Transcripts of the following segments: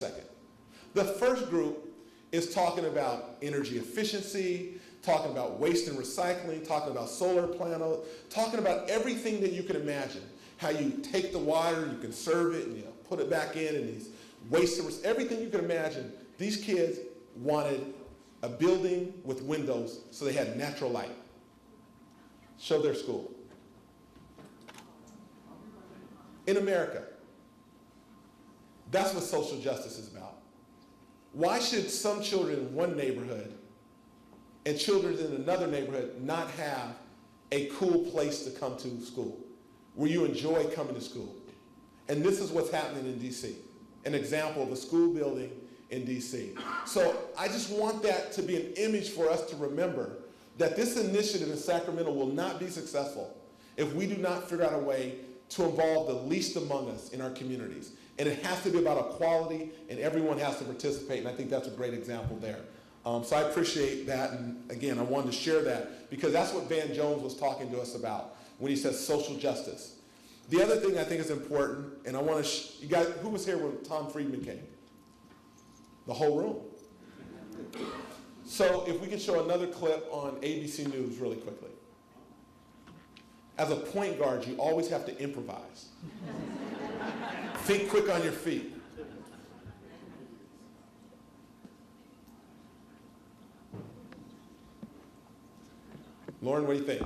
second. The first group is talking about energy efficiency, talking about waste and recycling, talking about solar panels, talking about everything that you can imagine. How you take the water, you conserve it, and you put it back in, and these waste and everything you can imagine. These kids wanted a building with windows so they had natural light. Show their school. In America, that's what social justice is about. Why should some children in one neighborhood and children in another neighborhood not have a cool place to come to school, where you enjoy coming to school? And this is what's happening in DC, an example of a school building in DC. So I just want that to be an image for us to remember that this initiative in Sacramento will not be successful if we do not figure out a way to involve the least among us in our communities. And it has to be about equality, and everyone has to participate, and I think that's a great example there. So I appreciate that, and again, I wanted to share that because that's what Van Jones was talking to us about when he says social justice. The other thing I think is important, and I want to, you guys, who was here when Tom Friedman came? The whole room. So if we could show another clip on ABC News really quickly. As a point guard, you always have to improvise. Think quick on your feet. Lauren, what do you think?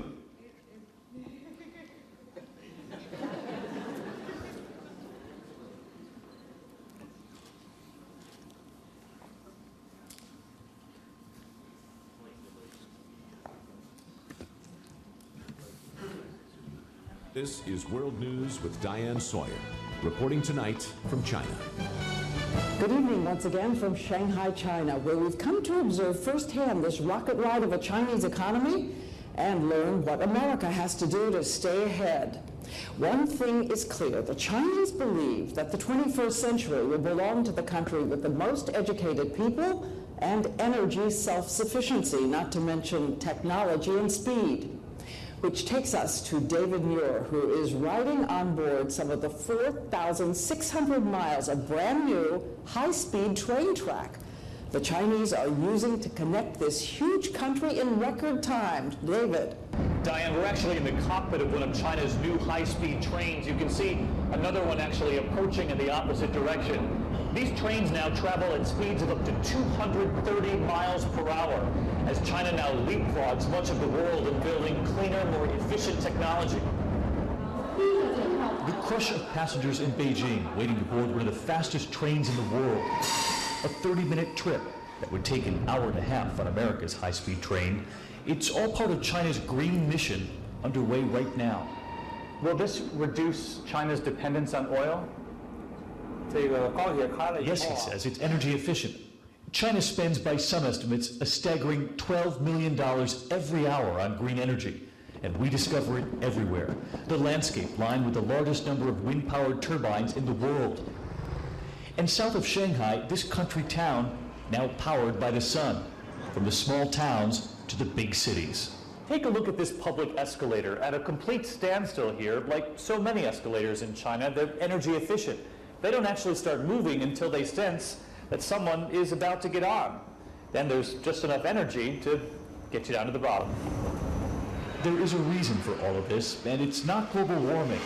This is World News with Diane Sawyer, reporting tonight from China. Good evening once again from Shanghai, China, where we've come to observe firsthand this rocket ride of a Chinese economy and learn what America has to do to stay ahead. One thing is clear, the Chinese believe that the 21st century will belong to the country with the most educated people and energy self-sufficiency, not to mention technology and speed. Which takes us to David Muir, who is riding on board some of the 4,600 miles of brand new high-speed train track the Chinese are using to connect this huge country in record time. David. Diane, we're actually in the cockpit of one of China's new high-speed trains. You can see another one actually approaching in the opposite direction. These trains now travel at speeds of up to 230 miles per hour as China now leapfrogs much of the world in building cleaner, more efficient technology. The crush of passengers in Beijing waiting to board one of the fastest trains in the world. A 30-minute trip that would take an hour and a half on America's high-speed train. It's all part of China's green mission underway right now. Will this reduce China's dependence on oil? Yes, he says, it's energy efficient. China spends, by some estimates, a staggering $12 million every hour on green energy. And we discover it everywhere. The landscape lined with the largest number of wind-powered turbines in the world. And south of Shanghai, this country town now powered by the sun, from the small towns to the big cities. Take a look at this public escalator at a complete standstill here. Like so many escalators in China, they're energy efficient. They don't actually start moving until they sense that someone is about to get on. Then there's just enough energy to get you down to the bottom. There is a reason for all of this, and it's not global warming.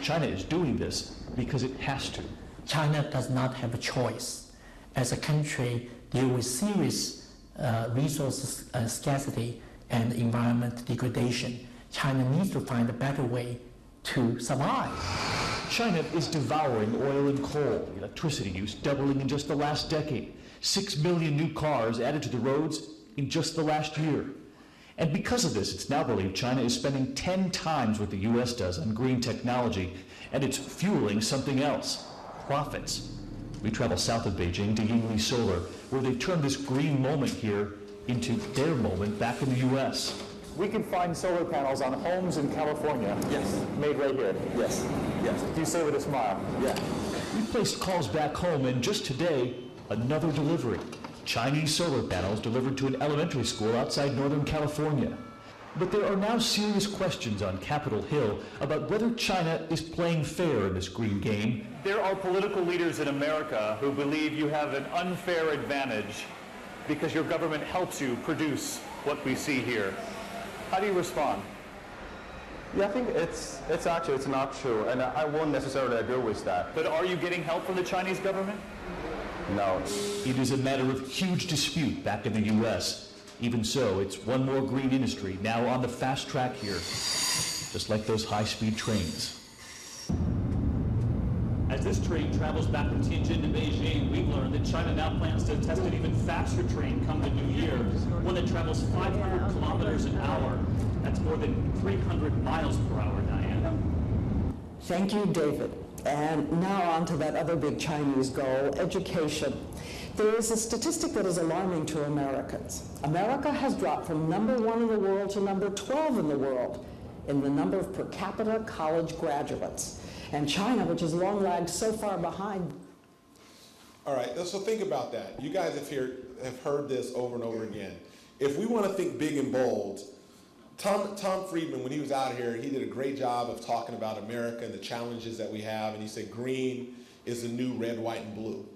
China is doing this because it has to. China does not have a choice. As a country, deal with serious resource scarcity and environment degradation. China needs to find a better way to survive. China is devouring oil and coal, electricity use doubling in just the last decade. 6 million new cars added to the roads in just the last year. And because of this, it's now believed China is spending 10 times what the US does on green technology, and it's fueling something else, profits. We travel south of Beijing to Yingli Solar, where they've turned this green moment here into their moment back in the US. We can find solar panels on homes in California. Yes. Made right here. Yes. Yes. Do you say with a smile? Yeah. We placed calls back home, and just today, another delivery. Chinese solar panels delivered to an elementary school outside Northern California. But there are now serious questions on Capitol Hill about whether China is playing fair in this green game. There are political leaders in America who believe you have an unfair advantage because your government helps you produce what we see here. How do you respond? Yeah, I think it's not true, and I won't necessarily agree with that. But are you getting help from the Chinese government? No. It is a matter of huge dispute back in the U.S. Even so, it's one more green industry now on the fast track here, just like those high-speed trains. As this train travels back from Tianjin to Beijing, we've learned that China now plans to test an even faster train come the new year, one that travels 500 kilometers an hour. That's more than 300 miles per hour, Diane. Thank you, David. And now on to that other big Chinese goal, education. There is a statistic that is alarming to Americans. America has dropped from #1 in the world to #12 in the world in the number of per capita college graduates. And China, which has long lagged so far behind. All right, so think about that. You guys have heard this over and over again. If we want to think big and bold, Tom Friedman, when he was out here, he did a great job of talking about America and the challenges that we have, and he said green is the new red, white, and blue.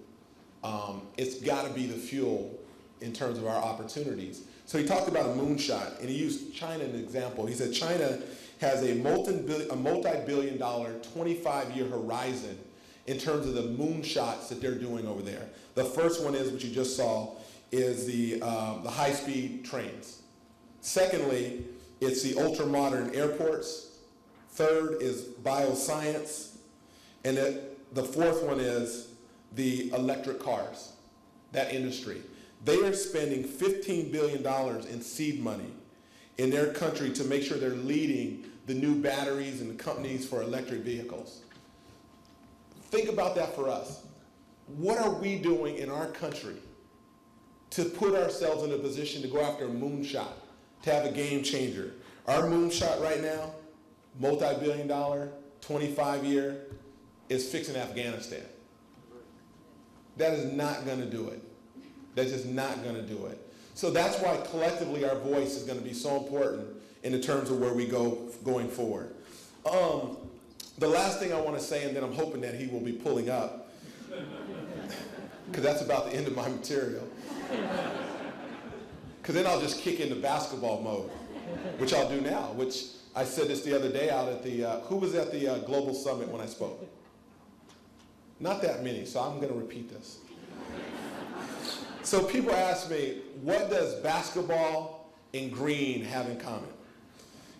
It's got to be the fuel in terms of our opportunities. So he talked about a moonshot, and he used China as an example. He said China has a multi-billion dollar 25-year horizon in terms of the moonshots that they're doing over there. The first one is, which you just saw, is the high-speed trains. Secondly, it's the ultra-modern airports. Third is bioscience. And the fourth one is the electric cars, that industry. They are spending $15 billion in seed money in their country to make sure they're leading the new batteries and the companies for electric vehicles. Think about that for us. What are we doing in our country to put ourselves in a position to go after a moonshot, to have a game changer? Our moonshot right now, multi-billion dollar, 25-year, is fixing Afghanistan. That is not going to do it. That's just not going to do it. So that's why collectively our voice is going to be so important in the terms of where we go going forward. The last thing I want to say, and then I'm hoping that he will be pulling up, because that's about the end of my material. Because then I'll just kick into basketball mode, which I'll do now, which I said this the other day out at the, who was at the Global Summit when I spoke? Not that many, so I'm going to repeat this. So people ask me, what does basketball and green have in common?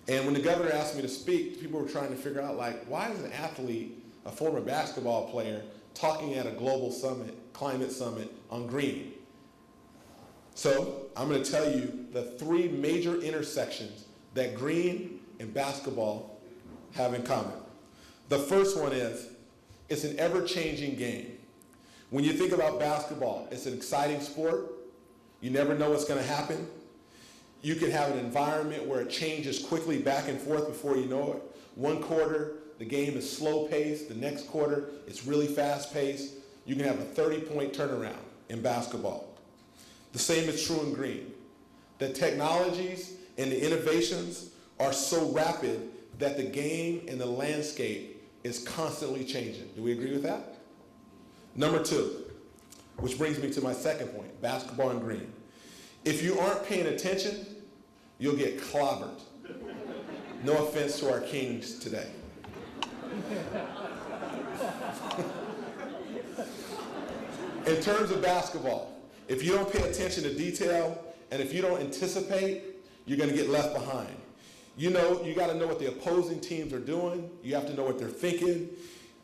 And when the governor asked me to speak, people were trying to figure out, like, why is an athlete, a former basketball player, talking at a global summit, climate summit, on green? So I'm going to tell you the three major intersections that green and basketball have in common. The first one is, it's an ever-changing game. When you think about basketball, it's an exciting sport. You never know what's going to happen. You can have an environment where it changes quickly back and forth before you know it. One quarter, the game is slow-paced. The next quarter, it's really fast-paced. You can have a 30-point turnaround in basketball. The same is true in green. The technologies and the innovations are so rapid that the game and the landscape is constantly changing. Do we agree with that? Number two, which brings me to my second point, basketball and green. If you aren't paying attention, you'll get clobbered. No offense to our kings today. In terms of basketball, if you don't pay attention to detail and if you don't anticipate, you're going to get left behind. You know, you got to know what the opposing teams are doing. You have to know what they're thinking.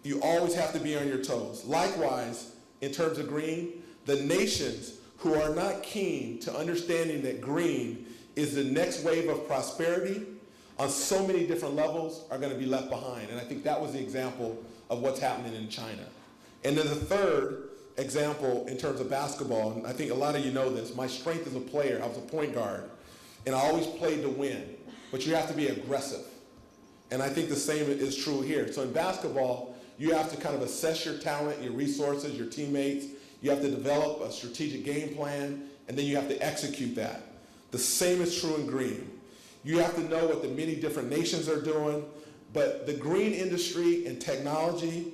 You always have to be on your toes. Likewise, in terms of green, the nations who are not keen to understanding that green is the next wave of prosperity on so many different levels are going to be left behind. And I think that was the example of what's happening in China. And then the third example in terms of basketball, and I think a lot of you know this, my strength as a player, I was a point guard, and I always played to win, but you have to be aggressive. And I think the same is true here. So in basketball, you have to kind of assess your talent, your resources, your teammates. You have to develop a strategic game plan, and then you have to execute that. The same is true in green. You have to know what the many different nations are doing. But the green industry and technology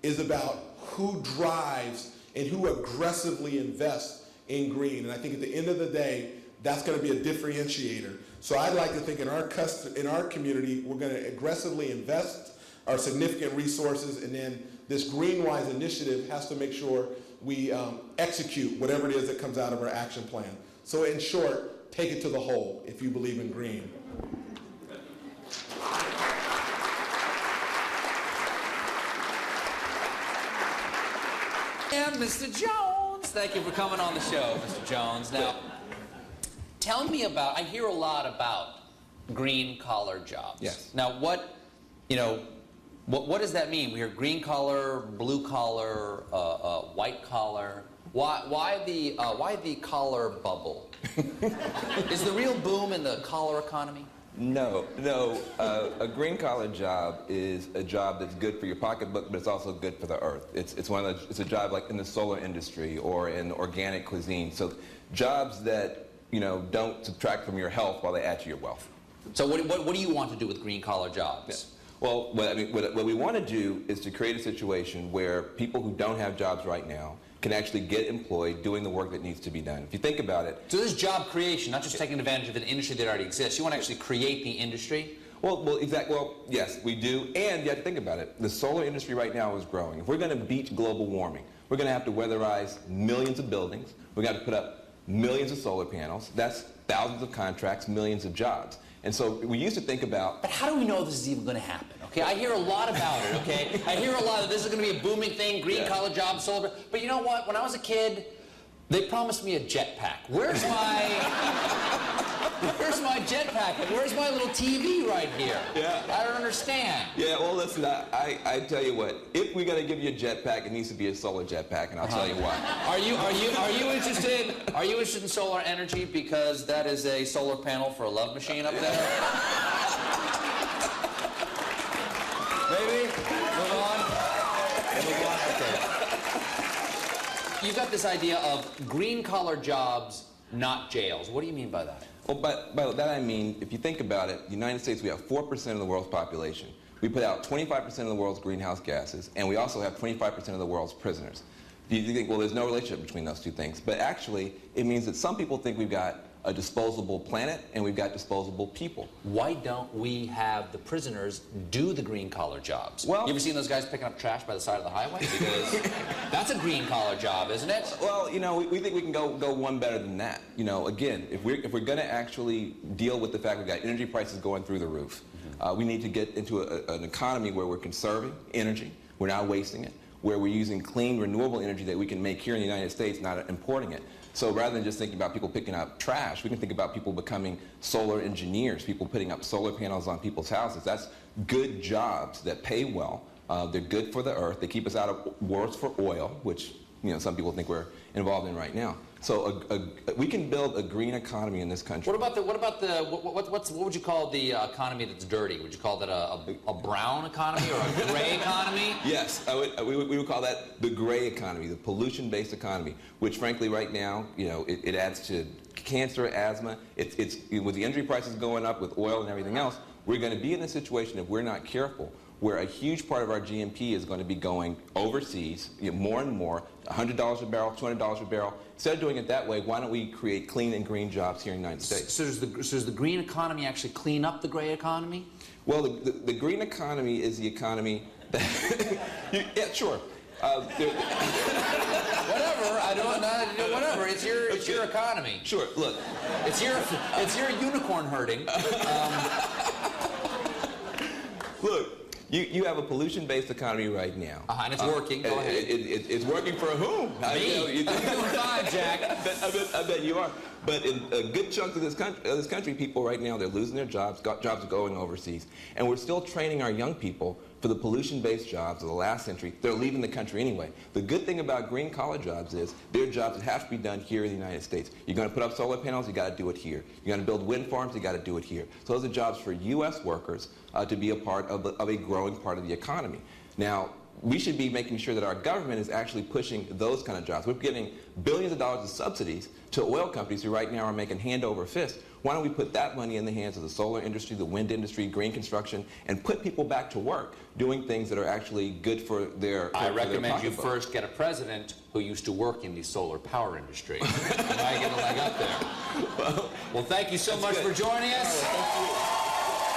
is about who drives and who aggressively invests in green. And I think at the end of the day, that's going to be a differentiator. So I'd like to think in our community, we're going to aggressively invest our significant resources, and then this Greenwise initiative has to make sure we execute whatever it is that comes out of our action plan. So in short, take it to the whole if you believe in green. And Mr. Jones, thank you for coming on the show, Mr. Jones. Now, tell me about, I hear a lot about green collar jobs. Yes. Now, what does that mean? We hear green collar, blue collar, white collar. Why the collar bubble? Is the real boom in the collar economy? No. A green collar job is a job that's good for your pocketbook, but it's also good for the earth. It's a job like in the solar industry or in organic cuisine. So jobs that don't subtract from your health while they add to your wealth. So what do you want to do with green collar jobs? Yeah. Well, what we want to do is to create a situation where people who don't have jobs right now can actually get employed doing the work that needs to be done. If you think about it. So this is job creation, not just taking advantage of an industry that already exists. You want to actually create the industry? Well, exactly. Well, yes, we do. And you have to think about it. The solar industry right now is growing. If we're going to beat global warming, we're going to have to weatherize millions of buildings. We're going to have to put up millions of solar panels. That's thousands of contracts, millions of jobs. And so we used to think about... But how do we know this is even going to happen? Okay, I hear a lot about it, okay? I hear a lot that this is going to be a booming thing, green collar jobs, solar... But you know what? When I was a kid, they promised me a jetpack. Where's my jetpack? And where's my little TV right here? Yeah. I don't understand. Yeah, well, listen, I tell you what, if we're going to give you a jetpack, it needs to be a solar jetpack, and I'll tell you why. Are you interested in solar energy because that is a solar panel for a love machine up there? Maybe? Move on? Okay. You've got this idea of green collar jobs, not jails. What do you mean by that? Well, by that I mean, if you think about it, the United States, we have 4% of the world's population. We put out 25% of the world's greenhouse gases, and we also have 25% of the world's prisoners. You think, well, there's no relationship between those two things. But actually, it means that some people think we've got a disposable planet and we've got disposable people. Why don't we have the prisoners do the green collar jobs? Well, you ever seen those guys picking up trash by the side of the highway? Because that's a green collar job, isn't it? Well, we think we can go one better than that. Again, if we're going to actually deal with the fact we've got energy prices going through the roof, we need to get into an economy where we're conserving energy, we're not wasting it, where we're using clean, renewable energy that we can make here in the United States, not importing it. So rather than just thinking about people picking up trash, we can think about people becoming solar engineers, people putting up solar panels on people's houses. That's good jobs that pay well. They're good for the earth. They keep us out of wars for oil, which some people think we're involved in right now. So we can build a green economy in this country. What would you call the economy that's dirty? Would you call that a brown economy or a gray economy? Yes, we would call that the gray economy, the pollution-based economy, which frankly right now, it adds to cancer, asthma. It's with the energy prices going up with oil and everything else, we're going to be in a situation, if we're not careful, where a huge part of our GNP is going to be going overseas, more and more, $100 a barrel, $200 a barrel. Instead of doing it that way, why don't we create clean and green jobs here in the United States? So does the green economy actually clean up the gray economy? Well, the green economy is the economy that... yeah, sure. Whatever, it's your economy. Sure, look. It's your unicorn herding. Look. You have a pollution-based economy right now. And it's working. Go ahead. It's working for whom? Me. I'm doing fine, Jack. I bet you are. But in a good chunk of this country, people right now, they're losing their jobs. Jobs are going overseas. And we're still training our young people for the pollution-based jobs of the last century. They're leaving the country anyway. The good thing about green-collar jobs is they're jobs that have to be done here in the United States. You're going to put up solar panels, you got to do it here. You're going to build wind farms, you got to do it here. So those are jobs for U.S. workers to be a part of a growing part of the economy. Now, we should be making sure that our government is actually pushing those kind of jobs. We're giving billions of dollars of subsidies to oil companies who right now are making hand over fist. Why don't we put that money in the hands of the solar industry, the wind industry, green construction, and put people back to work doing things that are actually good for their I recommend you pocketbook. first get a president who used to work in the solar power industry. And I get a leg up there. Well, thank you so much for joining us. Thank you.